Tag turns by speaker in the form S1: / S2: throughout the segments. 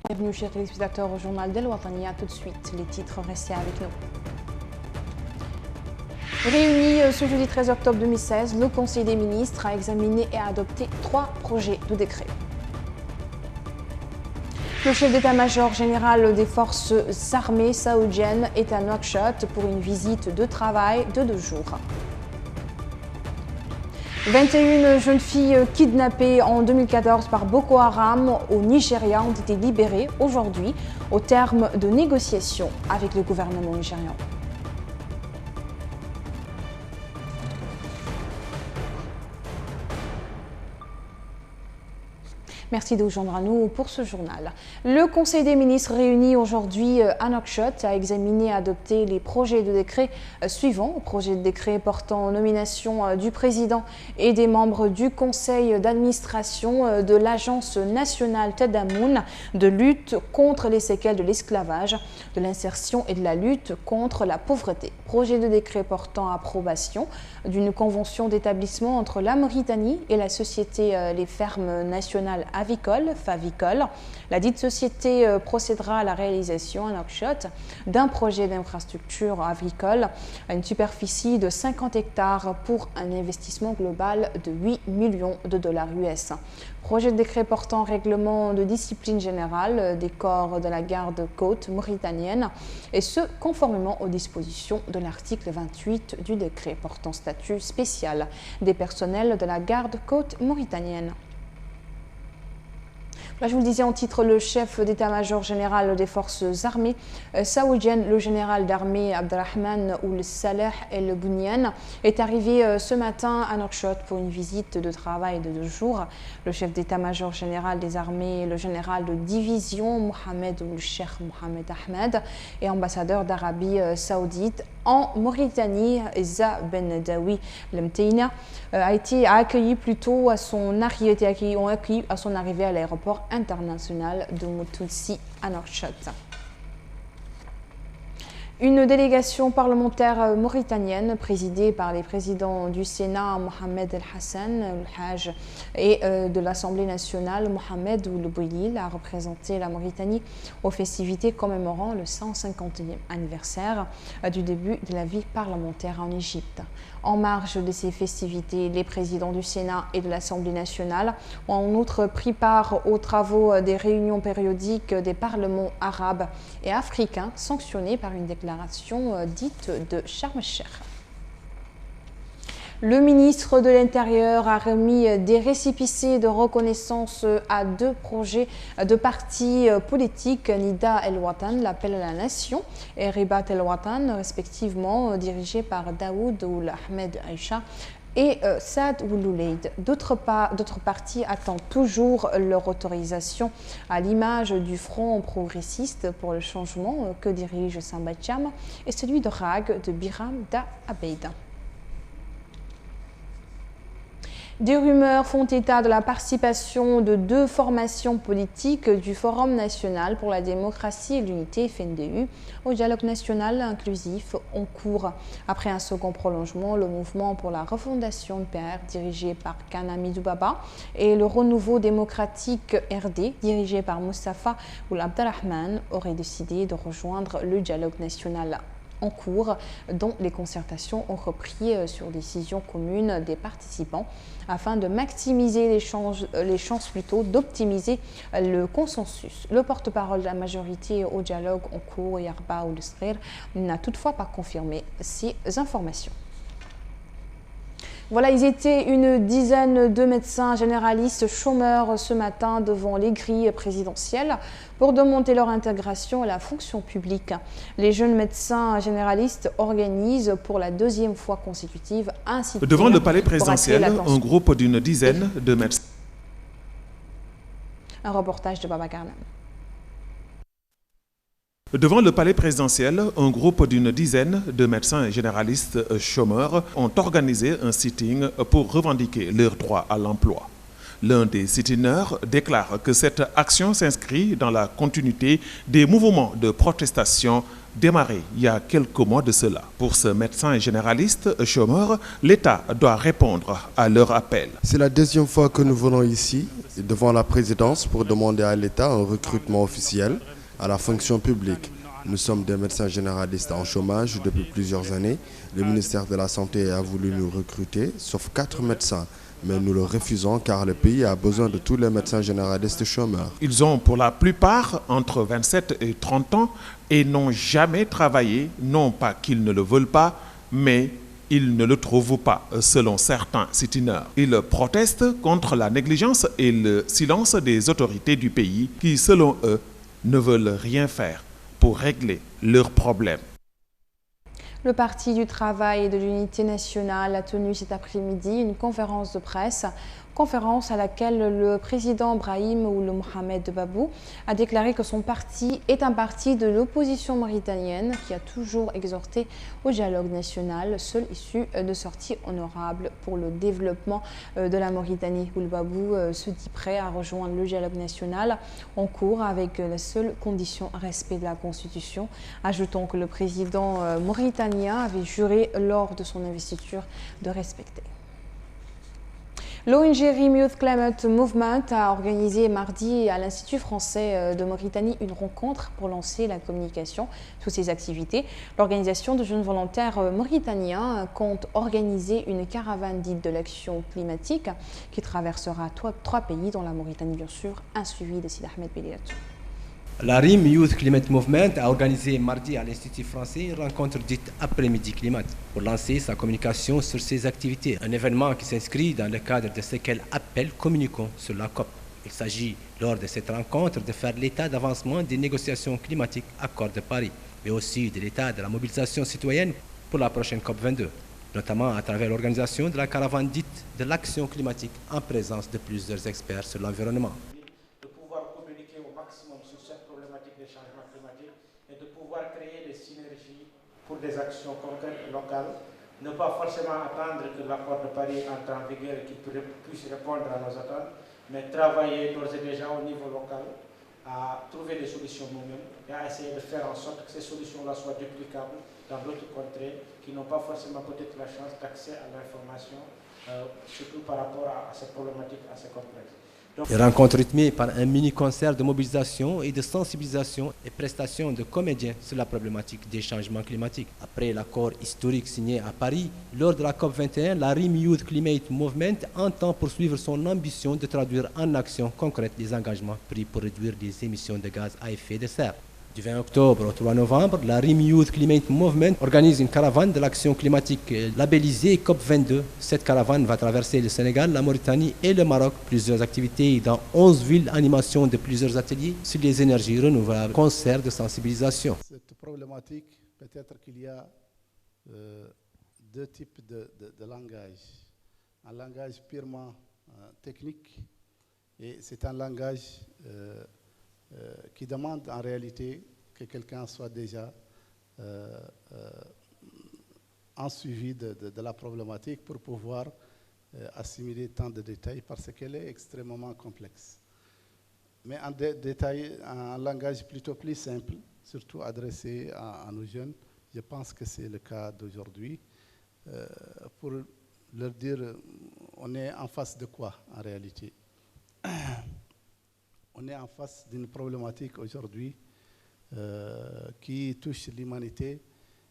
S1: Bienvenue chers téléspectateurs au journal d'El Watania. Tout de suite, les titres, restez avec nous. Réuni ce jeudi 13 octobre 2016, le Conseil des ministres a examiné et adopté 3 projets de décret. Le chef d'état-major général des forces armées saoudiennes est à Nouakchott pour une visite de travail de 2 jours. 21 jeunes filles kidnappées en 2014 par Boko Haram au Nigeria ont été libérées aujourd'hui au terme de négociations avec le gouvernement nigérian. Merci de vous joindre à nous pour ce journal. Le Conseil des ministres réuni aujourd'hui à Nouakchott a examiné et adopté les projets de décret suivants. Projet de décret portant nomination du président et des membres du conseil d'administration de l'Agence nationale Tadamoun de lutte contre les séquelles de l'esclavage, de l'insertion et de la lutte contre la pauvreté. Projet de décret portant approbation d'une convention d'établissement entre la Mauritanie et la société Les Fermes Nationales Avicole, Favicole. La dite société procédera à la réalisation à Nouakchott d'un projet d'infrastructure avicole à une superficie de 50 hectares pour un investissement global de 8 millions de dollars US. Projet de décret portant règlement de discipline générale des corps de la garde-côte mauritanienne, et ce, conformément aux dispositions de l'article 28 du décret portant statut spécial des personnels de la garde-côte mauritanienne. Là, je vous le disais en titre, le chef d'état-major général des forces armées saoudiennes, le général d'armée Abdelrahman Ould Saleh El Bounian, est arrivé ce matin à Nouakchott pour une visite de travail de 2 jours. Le chef d'état-major général des armées, le général de division Mohamed Ould Cheikh Mohamed Ahmed et ambassadeur d'Arabie saoudite en Mauritanie, Eza Ben Dawi Lemteina, a accueilli plutôt à son arrivée à l'aéroport international de Moutouzi à Nouakchott. Une délégation parlementaire mauritanienne présidée par les présidents du Sénat Mohamed El Hassan El Haj et de l'Assemblée nationale Mohamed Ould Boilil a représenté la Mauritanie aux festivités commémorant le 150e anniversaire du début de la vie parlementaire en Égypte. En marge de ces festivités, les présidents du Sénat et de l'Assemblée nationale ont en outre pris part aux travaux des réunions périodiques des parlements arabes et africains sanctionnés par une déclaration dite de Sharm el-Sheikh. Le ministre de l'Intérieur a remis des récépissés de reconnaissance à 2 projets de partis politiques, Nida El Watan, l'appel à la nation, et Ribat El Watan, respectivement dirigés par Daoud Ould Ahmed Aïcha et Saad Ould Louleid. D'autres partis attendent toujours leur autorisation, à l'image du Front progressiste pour le changement que dirige Samba Cham et celui de Rag de Biram Da Abeid. Des rumeurs font état de la participation de 2 formations politiques du Forum national pour la démocratie et l'unité FNDU au dialogue national inclusif en cours. Après un second prolongement, le mouvement pour la refondation de PR dirigé par Kanamidou Baba et le renouveau démocratique RD dirigé par Moustapha Ould Abdelrahman auraient décidé de rejoindre le dialogue national en cours, dont les concertations ont repris sur décision commune des participants afin de maximiser les chances d'optimiser le consensus. Le porte-parole de la majorité au dialogue en cours, Yarba Ould Srir, n'a toutefois pas confirmé ces informations. Voilà, ils étaient une dizaine de médecins généralistes chômeurs ce matin devant les grilles présidentielles pour demander leur intégration à la fonction publique. Les jeunes médecins généralistes organisent pour la 2e fois consécutive un sit-in.
S2: Devant le palais présidentiel, un groupe d'une dizaine de médecins.
S1: Un reportage de Baba Garnam.
S2: Devant le palais présidentiel, un groupe d'une dizaine de médecins généralistes chômeurs ont organisé un sitting pour revendiquer leur droit à l'emploi. L'un des sit-inners déclare que cette action s'inscrit dans la continuité des mouvements de protestation démarré il y a quelques mois de cela. Pour ce médecin généraliste chômeur, l'État doit répondre à leur appel.
S3: C'est la deuxième fois que nous venons ici, devant la présidence, pour demander à l'État un recrutement officiel à la fonction publique. Nous sommes des médecins généralistes en chômage depuis plusieurs années. Le ministère de la Santé a voulu nous recruter, sauf 4 médecins. Mais nous le refusons car le pays a besoin de tous les médecins généralistes chômeurs.
S2: Ils ont pour la plupart entre 27 et 30 ans et n'ont jamais travaillé, non pas qu'ils ne le veulent pas, mais ils ne le trouvent pas, selon certains sit-iners. Ils protestent contre la négligence et le silence des autorités du pays qui, selon eux, ne veulent rien faire pour régler leurs problèmes.
S1: Le Parti du Travail et de l'Unité nationale a tenu cet après-midi une conférence de presse, conférence à laquelle le président Brahim Ould Mohamed Babou a déclaré que son parti est un parti de l'opposition mauritanienne qui a toujours exhorté au dialogue national, seule issue de sortie honorable pour le développement de la Mauritanie. Ould Babou se dit prêt à rejoindre le dialogue national en cours avec la seule condition respect de la Constitution. Ajoutons que le président mauritanien avait juré lors de son investiture de respecter. L'ONG Rim Youth Climate Movement a organisé mardi à l'Institut français de Mauritanie une rencontre pour lancer la communication sur ses activités. L'organisation de jeunes volontaires mauritaniens compte organiser une caravane dite de l'action climatique qui traversera 3 pays, dont la Mauritanie bien sûr, un suivi de Sid Ahmed Beliatou.
S4: La RIM Youth Climate Movement a organisé mardi à l'Institut français une rencontre dite après-midi climat pour lancer sa communication sur ses activités. Un événement qui s'inscrit dans le cadre de ce qu'elle appelle Communiquons sur la COP. Il s'agit lors de cette rencontre de faire l'état d'avancement des négociations climatiques Accord de Paris, mais aussi de l'état de la mobilisation citoyenne pour la prochaine COP 22, notamment à travers l'organisation de la caravane dite de l'action climatique en présence de plusieurs experts sur l'environnement.
S5: Pour des actions concrètes locales, ne pas forcément attendre que l'accord de Paris entre en vigueur et qu'il puisse répondre à nos attentes, mais travailler d'ores et déjà au niveau local à trouver des solutions nous-mêmes et à essayer de faire en sorte que ces solutions-là soient duplicables dans d'autres contrées qui n'ont pas forcément peut-être la chance d'accès à l'information, surtout par rapport à cette problématique assez complexe.
S4: Une rencontre rythmée par un mini-concert de mobilisation et de sensibilisation et prestation de comédiens sur la problématique des changements climatiques. Après l'accord historique signé à Paris, lors de la COP21, la RIM Youth Climate Movement entend poursuivre son ambition de traduire en action concrète les engagements pris pour réduire les émissions de gaz à effet de serre. Du 20 octobre au 3 novembre, la RIM Youth Climate Movement organise une caravane de l'action climatique labellisée COP22. Cette caravane va traverser le Sénégal, la Mauritanie et le Maroc. Plusieurs activités dans 11 villes, animation de plusieurs ateliers sur les énergies renouvelables, concerts de sensibilisation.
S6: Cette problématique, peut-être qu'il y a 2 types de langage. Un langage purement technique et c'est un langage qui demande en réalité que quelqu'un soit déjà en suivi de la problématique pour pouvoir assimiler tant de détails parce qu'elle est extrêmement complexe. Mais en détail, un langage plutôt plus simple, surtout adressé à nos jeunes, je pense que c'est le cas d'aujourd'hui. Pour leur dire, on est en face de quoi en réalité? On est en face d'une problématique aujourd'hui qui touche l'humanité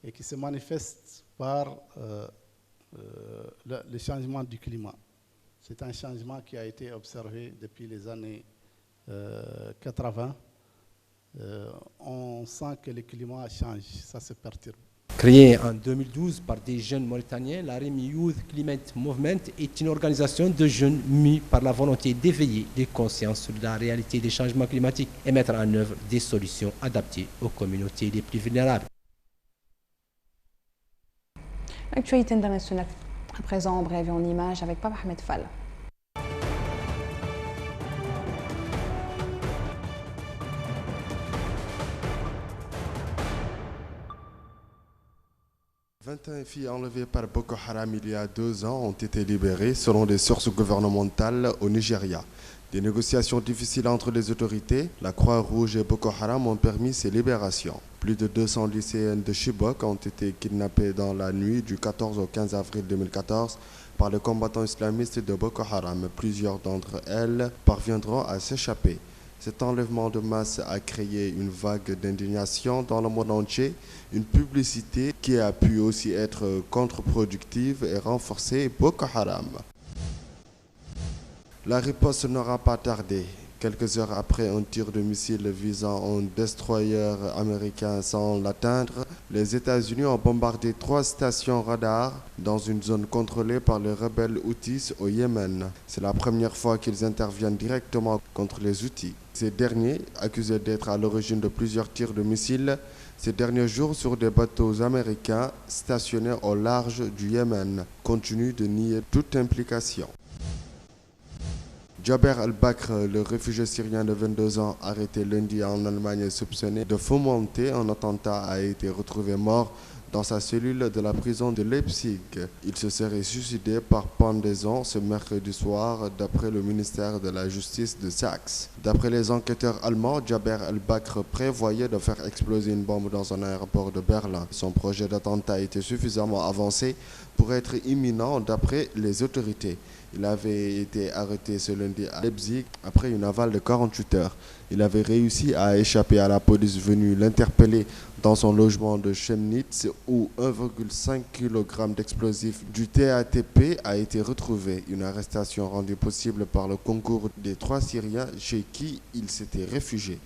S6: et qui se manifeste par le changement du climat. C'est un changement qui a été observé depuis les années 80. On sent que le climat change, ça se perturbe.
S4: Créée en 2012 par des jeunes Mauritaniens, la RIM Youth Climate Movement est une organisation de jeunes mus par la volonté d'éveiller les consciences sur la réalité des changements climatiques et mettre en œuvre des solutions adaptées aux communautés les plus vulnérables.
S1: Actualité internationale. À présent, en bref et en images avec Papa Ahmed Fall.
S3: « 21 filles enlevées par Boko Haram il y a 2 ans ont été libérées selon des sources gouvernementales au Nigeria. Des négociations difficiles entre les autorités, la Croix-Rouge et Boko Haram ont permis ces libérations. Plus de 200 lycéennes de Chibok ont été kidnappées dans la nuit du 14 au 15 avril 2014 par les combattants islamistes de Boko Haram. Plusieurs d'entre elles parviendront à s'échapper. Cet enlèvement de masse a créé une vague d'indignation dans le monde entier, une publicité qui a pu aussi être contre-productive et renforcer Boko Haram. La riposte n'aura pas tardé. Quelques heures après un tir de missile visant un destroyer américain sans l'atteindre, les États-Unis ont bombardé 3 stations radar dans une zone contrôlée par les rebelles Houthis au Yémen. C'est la première fois qu'ils interviennent directement contre les Houthis. Ces derniers, accusés d'être à l'origine de plusieurs tirs de missiles, ces derniers jours sur des bateaux américains stationnés au large du Yémen, continuent de nier toute implication. Jaber El-Bakr, le réfugié syrien de 22 ans arrêté lundi en Allemagne et soupçonné de fomenter un attentat, a été retrouvé mort dans sa cellule de la prison de Leipzig. Il se serait suicidé par pendaison ce mercredi soir, d'après le ministère de la Justice de Saxe. D'après les enquêteurs allemands, Jaber El-Bakr prévoyait de faire exploser une bombe dans un aéroport de Berlin. Son projet d'attentat était suffisamment avancé pour être imminent d'après les autorités. Il avait été arrêté ce lundi à Leipzig après une aval de 48 heures. Il avait réussi à échapper à la police venue l'interpeller dans son logement de Chemnitz où 1,5 kg d'explosifs du TATP a été retrouvé. Une arrestation rendue possible par le concours des 3 Syriens chez qui il s'était réfugié.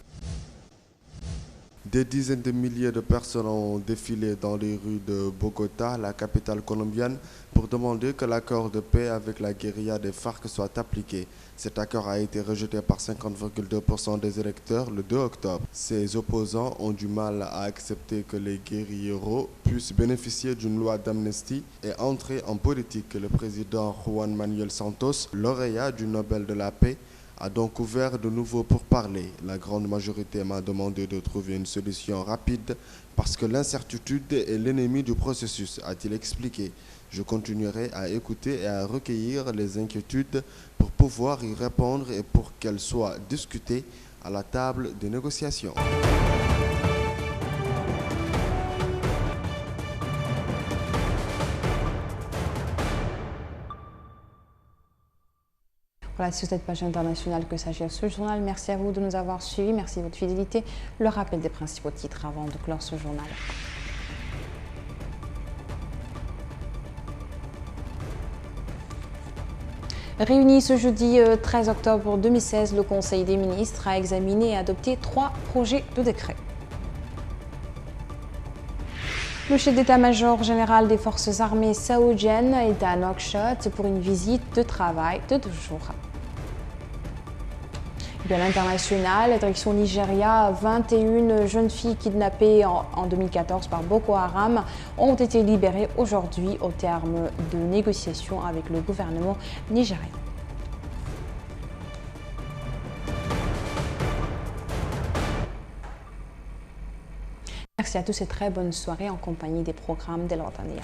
S3: Des dizaines de milliers de personnes ont défilé dans les rues de Bogota, la capitale colombienne, pour demander que l'accord de paix avec la guérilla des FARC soit appliqué. Cet accord a été rejeté par 50,2% des électeurs le 2 octobre. Ses opposants ont du mal à accepter que les guérilleros puissent bénéficier d'une loi d'amnistie et entrer en politique. Le président Juan Manuel Santos, lauréat du Nobel de la paix, a donc ouvert de nouveau pourparlers. La grande majorité m'a demandé de trouver une solution rapide parce que l'incertitude est l'ennemi du processus, a-t-il expliqué. Je continuerai à écouter et à recueillir les inquiétudes pour pouvoir y répondre et pour qu'elles soient discutées à la table des négociations.
S1: Voilà, c'est sur cette page internationale que s'achève ce journal. Merci à vous de nous avoir suivis. Merci de votre fidélité. Le rappel des principaux titres avant de clore ce journal. Réuni ce jeudi 13 octobre 2016, le Conseil des ministres a examiné et adopté 3 projets de décret. Le chef d'état-major général des forces armées saoudiennes est à Nouakchott pour une visite de travail de 2 jours. À l'international, la direction Nigeria, 21 jeunes filles kidnappées en 2014 par Boko Haram ont été libérées aujourd'hui au terme de négociations avec le gouvernement nigérien. Merci à tous et très bonne soirée en compagnie des programmes d'El Wataniya.